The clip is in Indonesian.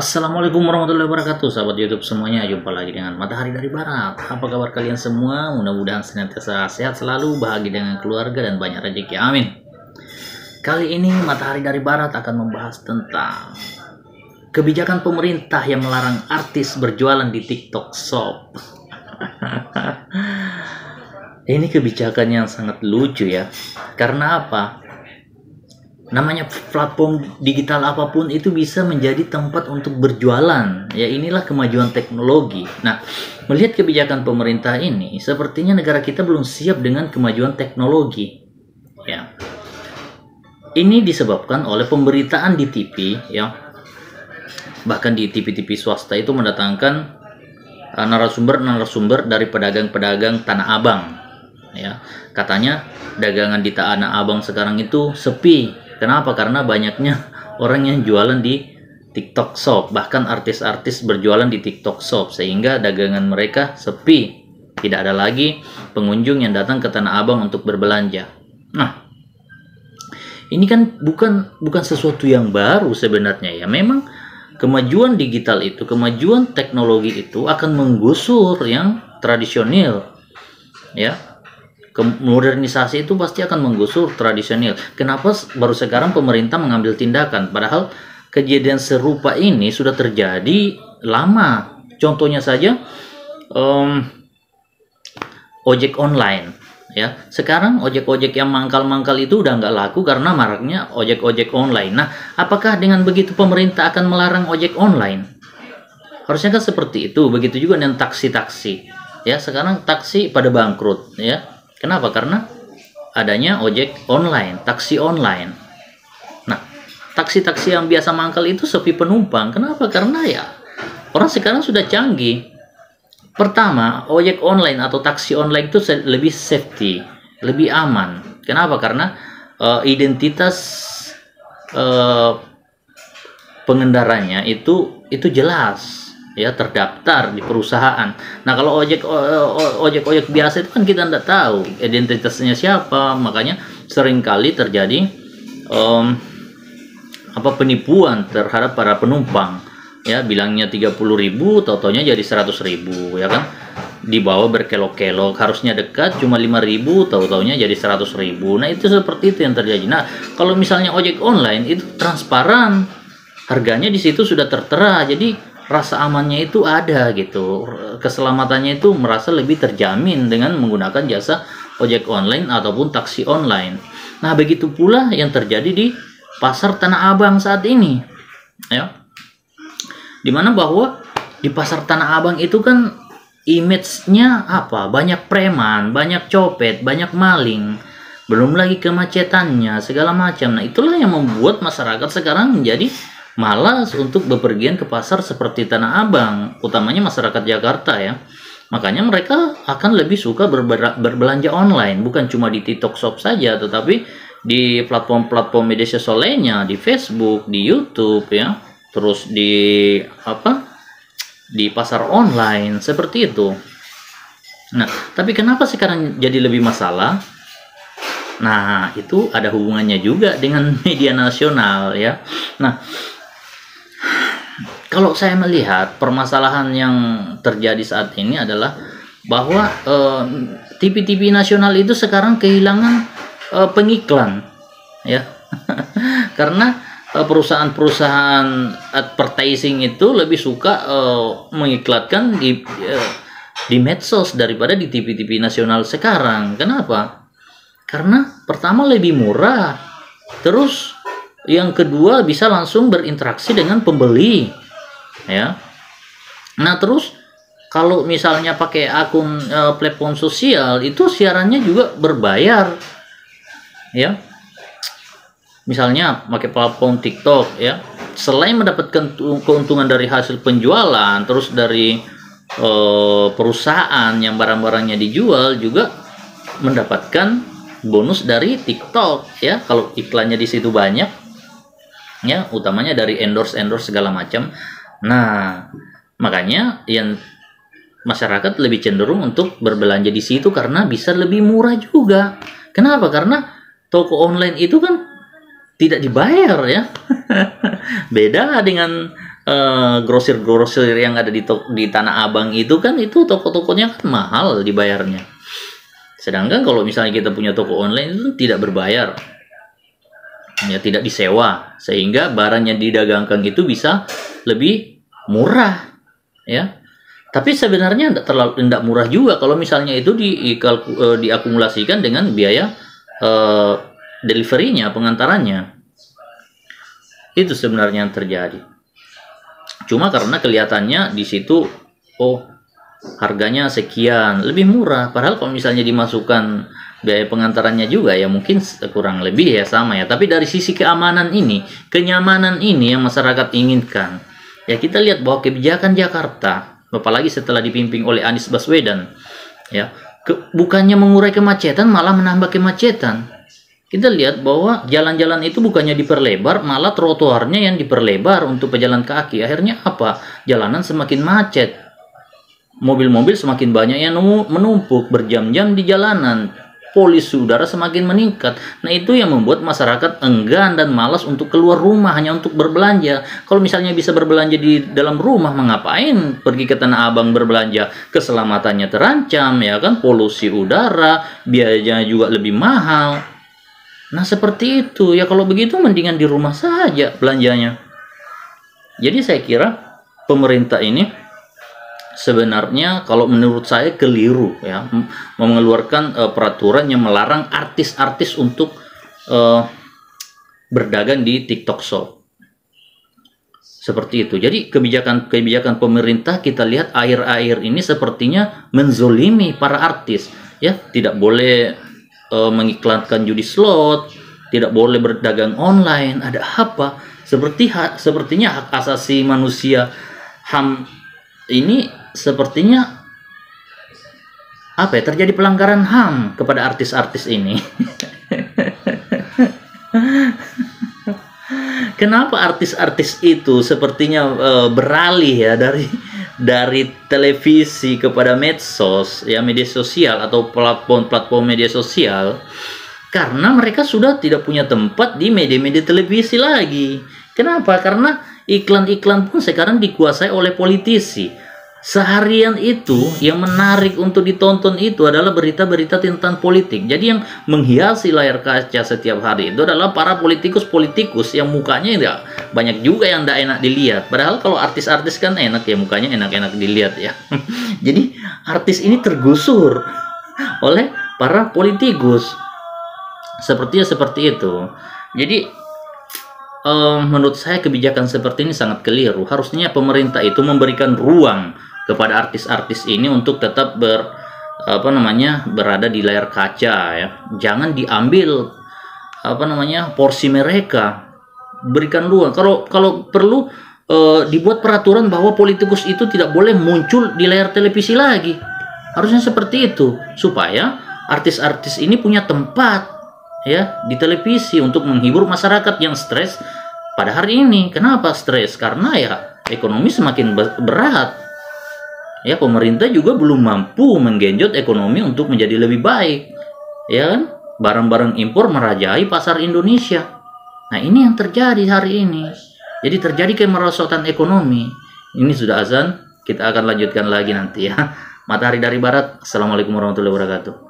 Assalamualaikum warahmatullahi wabarakatuh, sahabat YouTube semuanya. Jumpa lagi dengan Matahari dari Barat. Apa kabar kalian semua? Mudah-mudahan senantiasa sehat selalu, bahagia dengan keluarga, dan banyak rezeki. Amin. Kali ini Matahari dari Barat akan membahas tentang kebijakan pemerintah yang melarang artis berjualan di TikTok Shop. Ini kebijakan yang sangat lucu ya. Karena apa? Namanya platform digital apapun itu bisa menjadi tempat untuk berjualan. Ya, inilah kemajuan teknologi. Nah, melihat kebijakan pemerintah ini, sepertinya negara kita belum siap dengan kemajuan teknologi. Ya. Ini disebabkan oleh pemberitaan di TV, ya. Bahkan di TV-TV swasta itu mendatangkan narasumber dari pedagang-pedagang Tanah Abang. Ya. Katanya dagangan di Tanah Abang sekarang itu sepi. Kenapa? Karena banyaknya orang yang jualan di TikTok Shop. Bahkan artis-artis berjualan di TikTok Shop, sehingga dagangan mereka sepi. Tidak ada lagi pengunjung yang datang ke Tanah Abang untuk berbelanja. Nah, ini kan bukan sesuatu yang baru sebenarnya ya. Memang kemajuan digital itu, kemajuan teknologi itu akan menggusur yang tradisional. Ya. Modernisasi itu pasti akan menggusur tradisional. Kenapa baru sekarang pemerintah mengambil tindakan? Padahal kejadian serupa ini sudah terjadi lama. Contohnya saja ojek online. Ya, sekarang ojek-ojek yang mangkal-mangkal itu udah nggak laku karena maraknya ojek-ojek online. Nah, apakah dengan begitu pemerintah akan melarang ojek online? Harusnya kan seperti itu. Begitu juga dengan taksi-taksi. Ya, sekarang taksi pada bangkrut. Ya. Kenapa? Karena adanya ojek online, taksi online. Nah, taksi-taksi yang biasa mangkal itu sepi penumpang. Kenapa? Karena ya orang sekarang sudah canggih. Pertama, ojek online atau taksi online itu lebih safety, lebih aman. Kenapa? Karena identitas pengendaranya itu jelas. Ya, terdaftar di perusahaan. Nah, kalau ojek biasa itu kan kita tidak tahu identitasnya siapa, makanya seringkali terjadi penipuan terhadap para penumpang. Ya, bilangnya 30.000, tau-taunya jadi 100.000, ya kan? Dibawa berkelok-kelok, harusnya dekat cuma 5.000, tau-taunya jadi 100.000. Nah, itu seperti itu yang terjadi. Nah, kalau misalnya ojek online itu transparan, harganya di situ sudah tertera, jadi rasa amannya itu ada gitu, keselamatannya itu merasa lebih terjamin dengan menggunakan jasa ojek online ataupun taksi online. Nah, begitu pula yang terjadi di pasar Tanah Abang saat ini, ya, dimana bahwa di pasar Tanah Abang itu kan image-nya apa? Banyak preman, banyak copet, banyak maling, belum lagi kemacetannya segala macam. Nah, itulah yang membuat masyarakat sekarang menjadi malas untuk bepergian ke pasar seperti Tanah Abang, utamanya masyarakat Jakarta ya. Makanya mereka akan lebih suka berbelanja online, bukan cuma di TikTok Shop saja, tetapi di platform-platform media sosial lainnya, di Facebook, di YouTube ya, terus di pasar online seperti itu. Nah, tapi kenapa sekarang jadi lebih masalah? Nah, itu ada hubungannya juga dengan media nasional ya. Nah, kalau saya melihat permasalahan yang terjadi saat ini adalah bahwa TV-TV nasional itu sekarang kehilangan pengiklan, ya, karena perusahaan-perusahaan advertising itu lebih suka mengiklankan di medsos daripada di TV-TV nasional sekarang. Kenapa? Karena pertama lebih murah, terus yang kedua bisa langsung berinteraksi dengan pembeli. Ya. Nah, terus kalau misalnya pakai akun platform sosial itu siarannya juga berbayar. Ya. Misalnya pakai platform TikTok ya. Selain mendapatkan keuntungan dari hasil penjualan, terus dari perusahaan yang barang-barangnya dijual juga mendapatkan bonus dari TikTok ya. Kalau iklannya di situ banyak ya, utamanya dari endorse segala macam. Nah, makanya yang masyarakat lebih cenderung untuk berbelanja di situ karena bisa lebih murah juga. Kenapa? Karena toko online itu kan tidak dibayar ya. Beda dengan grosir-grosir yang ada di Tanah Abang itu kan, itu toko-tokonya kan mahal dibayarnya. Sedangkan kalau misalnya kita punya toko online itu tidak berbayar, ya tidak disewa, sehingga barang yang didagangkan itu bisa lebih murah, ya. Tapi sebenarnya tidak murah juga kalau misalnya itu diakumulasikan dengan biaya deliverynya, pengantarannya. Itu sebenarnya yang terjadi. Cuma karena kelihatannya di situ, oh harganya sekian, lebih murah. Padahal kalau misalnya dimasukkan biaya pengantarannya juga, ya mungkin kurang lebih ya sama ya. Tapi dari sisi keamanan ini, kenyamanan ini yang masyarakat inginkan, ya kita lihat bahwa kebijakan Jakarta, apalagi setelah dipimpin oleh Anies Baswedan, ya bukannya mengurai kemacetan, malah menambah kemacetan. Kita lihat bahwa jalan-jalan itu bukannya diperlebar, malah trotoarnya yang diperlebar untuk pejalan kaki. Akhirnya apa? Jalanan semakin macet, mobil-mobil semakin banyak yang menumpuk berjam-jam di jalanan, polusi udara semakin meningkat. Nah, itu yang membuat masyarakat enggan dan malas untuk keluar rumah hanya untuk berbelanja. Kalau misalnya bisa berbelanja di dalam rumah, mengapain pergi ke Tanah Abang berbelanja? Keselamatannya terancam, ya kan? Polusi udara, biayanya juga lebih mahal. Nah, seperti itu. Ya kalau begitu mendingan di rumah saja belanjanya. Jadi saya kira pemerintah ini sebenarnya kalau menurut saya keliru ya, mengeluarkan peraturan yang melarang artis-artis untuk berdagang di TikTok Shop. Seperti itu. Jadi kebijakan pemerintah kita lihat akhir-akhir ini sepertinya menzolimi para artis. Ya, tidak boleh mengiklankan judi slot, tidak boleh berdagang online. Ada apa? Sepertinya hak asasi manusia, HAM ini sepertinya apa ya, terjadi pelanggaran HAM kepada artis-artis ini. Kenapa artis-artis itu sepertinya beralih ya dari televisi kepada medsos, ya media sosial atau platform media sosial, karena mereka sudah tidak punya tempat di media-media televisi lagi. Kenapa? Karena iklan-iklan pun sekarang dikuasai oleh politisi. Seharian itu yang menarik untuk ditonton itu adalah berita-berita tentang politik. Jadi yang menghiasi layar kaca setiap hari itu adalah para politikus-politikus yang mukanya ya banyak juga yang tidak enak dilihat. Padahal kalau artis-artis kan enak ya, mukanya enak-enak dilihat ya. Jadi artis ini tergusur oleh para politikus. Sepertinya seperti itu. Jadi menurut saya kebijakan seperti ini sangat keliru. Harusnya pemerintah itu memberikan ruang kepada artis-artis ini untuk tetap berada di layar kaca ya. Jangan diambil porsi mereka. Berikan ruang. Kalau perlu dibuat peraturan bahwa politikus itu tidak boleh muncul di layar televisi lagi. Harusnya seperti itu supaya artis-artis ini punya tempat ya di televisi untuk menghibur masyarakat yang stres pada hari ini. Kenapa stres? Karena ya ekonomi semakin berat. Ya pemerintah juga belum mampu menggenjot ekonomi untuk menjadi lebih baik. Ya kan? Barang-barang impor merajai pasar Indonesia. Nah, ini yang terjadi hari ini. Jadi terjadi kemerosotan ekonomi. Ini sudah azan, kita akan lanjutkan lagi nanti ya. Matahari dari Barat. Assalamualaikum warahmatullahi wabarakatuh.